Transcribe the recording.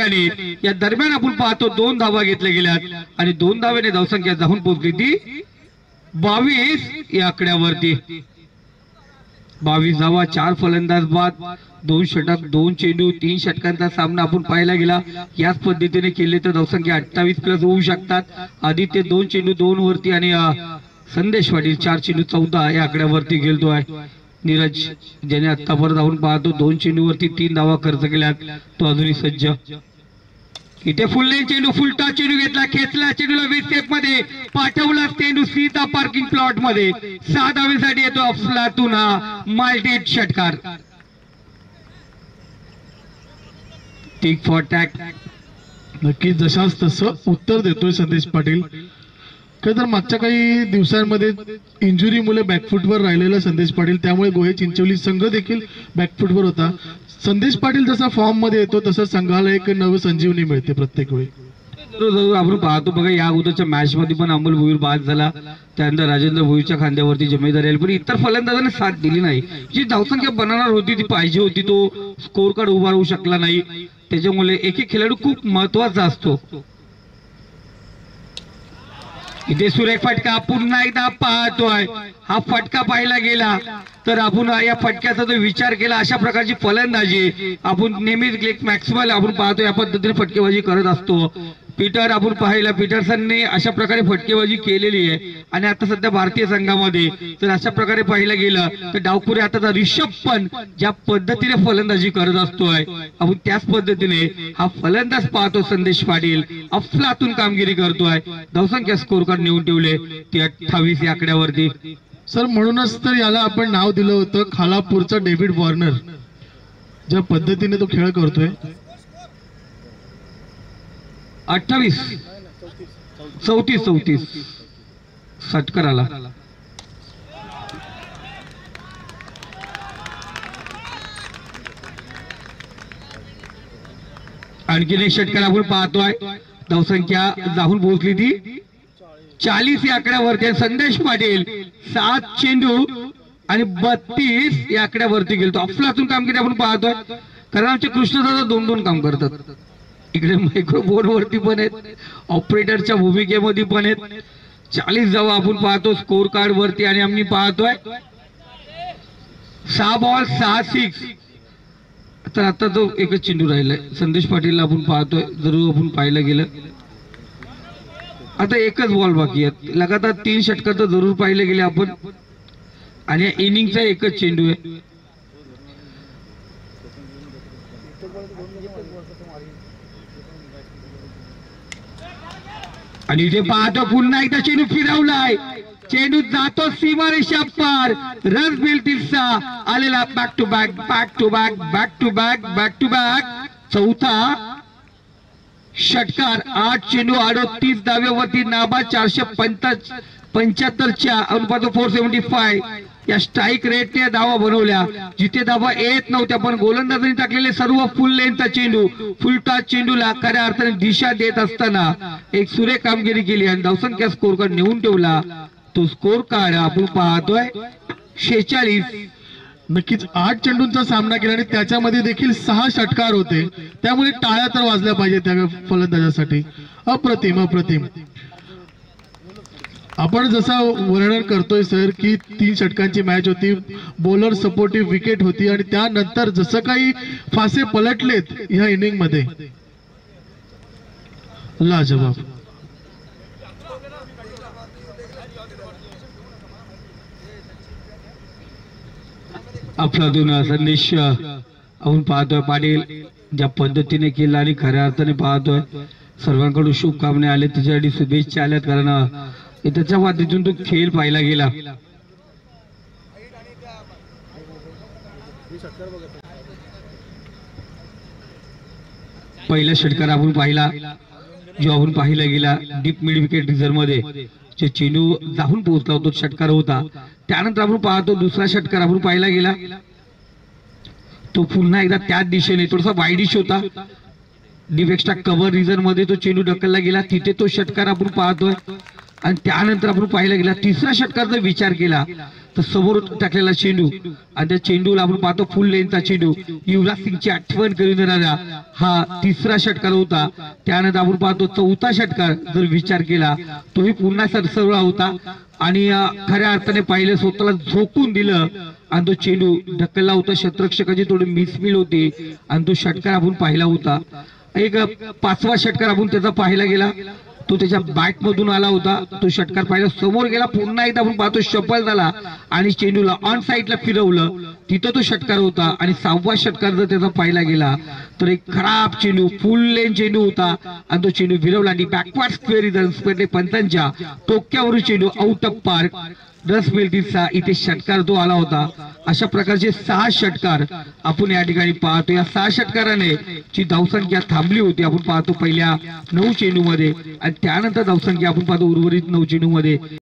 ठिकाणी या दरम्यान आपण पाहतो 2 धावा घेतल्या गेल्यात आणि 2 धावेने धावसंख्या जाऊन पोहोचली ती 22 या आकड्यावरती। 22 धावा, 4 फलंदाज बाद, 2 षटक, 2 चेंडू, 3 षटकांचा सामना आपण पाहायला गेला। याच पद्धतीने केले तर धावसंख्या 28+ होऊ शकतात। आदित्य 2 चेंडू 2 वरती आणि संदेश पाटील 4 चेंडू 14 या आकड्यावरती गेलतो आहे। नीरज ज्याने आतापर्यंत आपण पाहतो 2 चेंडूवरती 3 धावा खर्च केल्यात, तो अजूनही सज्ज। इथे फुल लेन चेंडू, फुलटा चेंडू घेतला, खेचला चेंडूला विकेट मध्ये पाठवला, चेंडू सीधा पार्किंग प्लॉट मध्ये 6 धावेसाठी येतो अफलातून हा माल्टेड षटकार। Tit for tat. नक्कीच जशास तसं उत्तर देतोय संदेश पाटील। तर मागच्या काही दिवसांमध्ये इंजुरीमुळे बॅकफुटवर राहिलेला संदेश पाटील, त्यामुळे गोहे चिंचवली संघ देखील बॅकफुटवर होता। संदेश पाटील जसा फॉर्म मध्ये येतो तसं संघाला एक नव संजीवनी मिळते प्रत्येक वेळी। आपण पाहतो बघा, या अगोदरच्या मॅच मध्ये पण अमोल भोईर बाद झाला, त्यानंतर राजेंद्र भोईरच्या खांद्यावरती जिम्मेदारी आली, पण इतर फलंदाजांनी साथ दिली नाही। जी धावसंख्या बनवणार होती ती पाहिजे होती, तो स्कोर कार्ड उभा राहू शकला नाही। त्याच्यामुळे एक एक खेळाडू खूप महत्वाचा असतो। इथे सुरेख फटका पुन्हा एकदा पाहतोय, हा फटका पाहिला गेला तर आपण या फटक्याचा जो विचार केला, अशा प्रकारची फलंदाजी आपण नेहमीच मॅक्सिमल आपण पाहतो या पद्धतीने फटकेबाजी करत असतो। पीटर आपण पाहिला, पीटरसनने अशा प्रकारे फटकेबाजी केलेली आहे आणि आता सध्या भारतीय संघामध्ये तर अशा प्रकारे पाहिलं गेलं तर डावखुरे आताचा रिषभ पण ज्या पद्धतीने फलंदाजी करत असतोय, आपण त्याच पद्धतीने हा फलंदाज पाहतो संदेश पाटील अफलातून कामगिरी करतोय। धावसंख्या स्कोर कार्ड नेऊन ठेवले ती 28 या आकड्यावरती। सर म्हणूनच तर याला आपण नाव दिलं होतं खालापूरचा डेव्हिड वॉर्नर, ज्या पद्धतीने तो खेळ करतोय। 28 34 षटकार आला। आणखीन एक षटकार आपण पाहतोय, धावसंख्या जाऊन पोहोचली ती 40 या आकड्यावरती। संदेश पाटील 7 चेंडू आणि 32 या आकड्यावरती गेलतो। अफलातून कामगिरी आपण पाहतोय, कारण आमचे कृष्णदादा 2-2 काम करतात। इकडे मायक्रोफोन वरती पण आहेत, ऑपरेटरच्या भूमिकेमध्ये पण आहेत। 40 जावा आपण पाहतो स्कोर कार्ड वरती आणि आम्ही पाहतोय 6 बॉल 6 सिक्स। तर आता तो एकच चेंडू राहिलाय संदेश पाटीलला आपण पाहतोय, जरूर आपण पाहिलं गेलं आता एकच बॉल बाकी आहे। लगातार 3 षटकार तर जरूर पाहिले गेले आपण आणि इनिंगचा एकच चेंडू आहे। आणि इथे पाहतो पुन्हा एकदा चेंडू फिरवलाय, चेंडू जातो सीमारेषा पार, रन बिल्टिलचा आलेला back to back back to back back to back back to back चौथा षटकार। 8 चेंडू 38 धावेवरती नाबाद 475च्या अनुपात 475 या स्ट्राईक रेटने धावा बनवल्या। जिथे धावा येत नव्हत्या पण गोलंदाजांनी टाकलेले सर्व फुल लेनचा चेंडू, फुल टॉस चेंडूला खऱ्या अर्थाने दिशा देत असताना एक सुरेख कामगिरी केली आणि धावसंख्या स्कोर कार्ड नेऊन ठेवला। तो स्कोर कार्ड आपण पाहतोय 46। नक्कीच 8 चेंडूंचा सामना केला आणि त्याच्यामध्ये देखील 6 षटकार होते, त्यामुळे टाळ्या तर वाजल्या पाहिजे त्या फलंदाजासाठी। अप्रतिम अप्रतिम। आपण जसा वर्णन करतोय सर की 3 षटकांची मॅच होती, बॉलर सपोर्टिव्ह विकेट होती आणि त्यानंतर जसं काही फासे पलटलेत ह्या इनिंग मध्ये, लाजवाब। अफलातून संदेश आपण पाहतोय पाटील ज्या पद्धतीने केला आणि खऱ्या अर्थाने पाहतोय सर्वांकडून शुभकामना आले, त्याच्यासाठी शुभेच्छा आल्यात, कारण त्याच्या माध्यमातून तो खेळ पाहिला गेला। पहिला षटकार आपण पाहिला जो आपण पाहिला गेला डीप मिड विकेट रिझर्व मध्ये जे चेंडू जाऊन पोहोचला होता, षटकार होता। त्यानंतर आपण पाहतो दुसरा षटकार आपण पाहिला गेला, तो पुन्हा एकदा त्याच दिशेने थोडासा वाईडिश होता, डीप एक्स्ट्रा कव्हर रिझर्व मध्ये तो चेंडू ढकलला गेला, तिथे तो षटकार आपण पाहतोय। आणि त्यानंतर आपण पाहायला गेला तिसरा षटकार जर विचार केला तर समोर टाकलेला चेंडू आणि त्या चेंडूला आपण पाहतो फुल लेनचा चेंडू युवराज सिंगची आठवण करून देणारा हा तिसरा षटकार होता. त्यानंतर आपण पाहतो चौथा षटकार जर विचार केला तोही पुन्हा सरसरळा होता आणि खऱ्या अर्थाने पाहिलं स्वतःला झोकून दिलं आणि तो चेंडू ढकलला होता. क्षेत्ररक्षकाची थोडी मिसमिल होती आणि तो षटकार आपण पाहिला होता. एक पाचवा षटकार आपण त्याचा पाहायला गेला तो त्याच्या बॅट मधून आला होता. तो षटकार पाहिला समोर गेला पुन्हा एकदा आपण पाहतो शफल झाला आणि चेंडूला ऑन साईडला फिरवलं तिथं तो षटकार होता. आणि सहावा षटकार जर त्याचा पाहिला गेला तर एक खराब चेंडू फुल लेन चेंडू होता आणि तो चेंडू फिरवला आणि बॅकवर्ड स्क्वेअर रन्स पडले पंचांच्या टोक्यावरून चेंडू आउट ऑफ पार्क रस मिळतीचा इथे षटकार तो आला होता. अशा प्रकारचे 6 षटकार आपण या ठिकाणी पाहतो. या 6 षटकाराने जी धावसंख्या थांबली होती आपण पाहतो पहिल्या 9 चेंडूमध्ये आणि त्यानंतर धावसंख्या आपण पाहतो उर्वरित 9 चेंडूमध्ये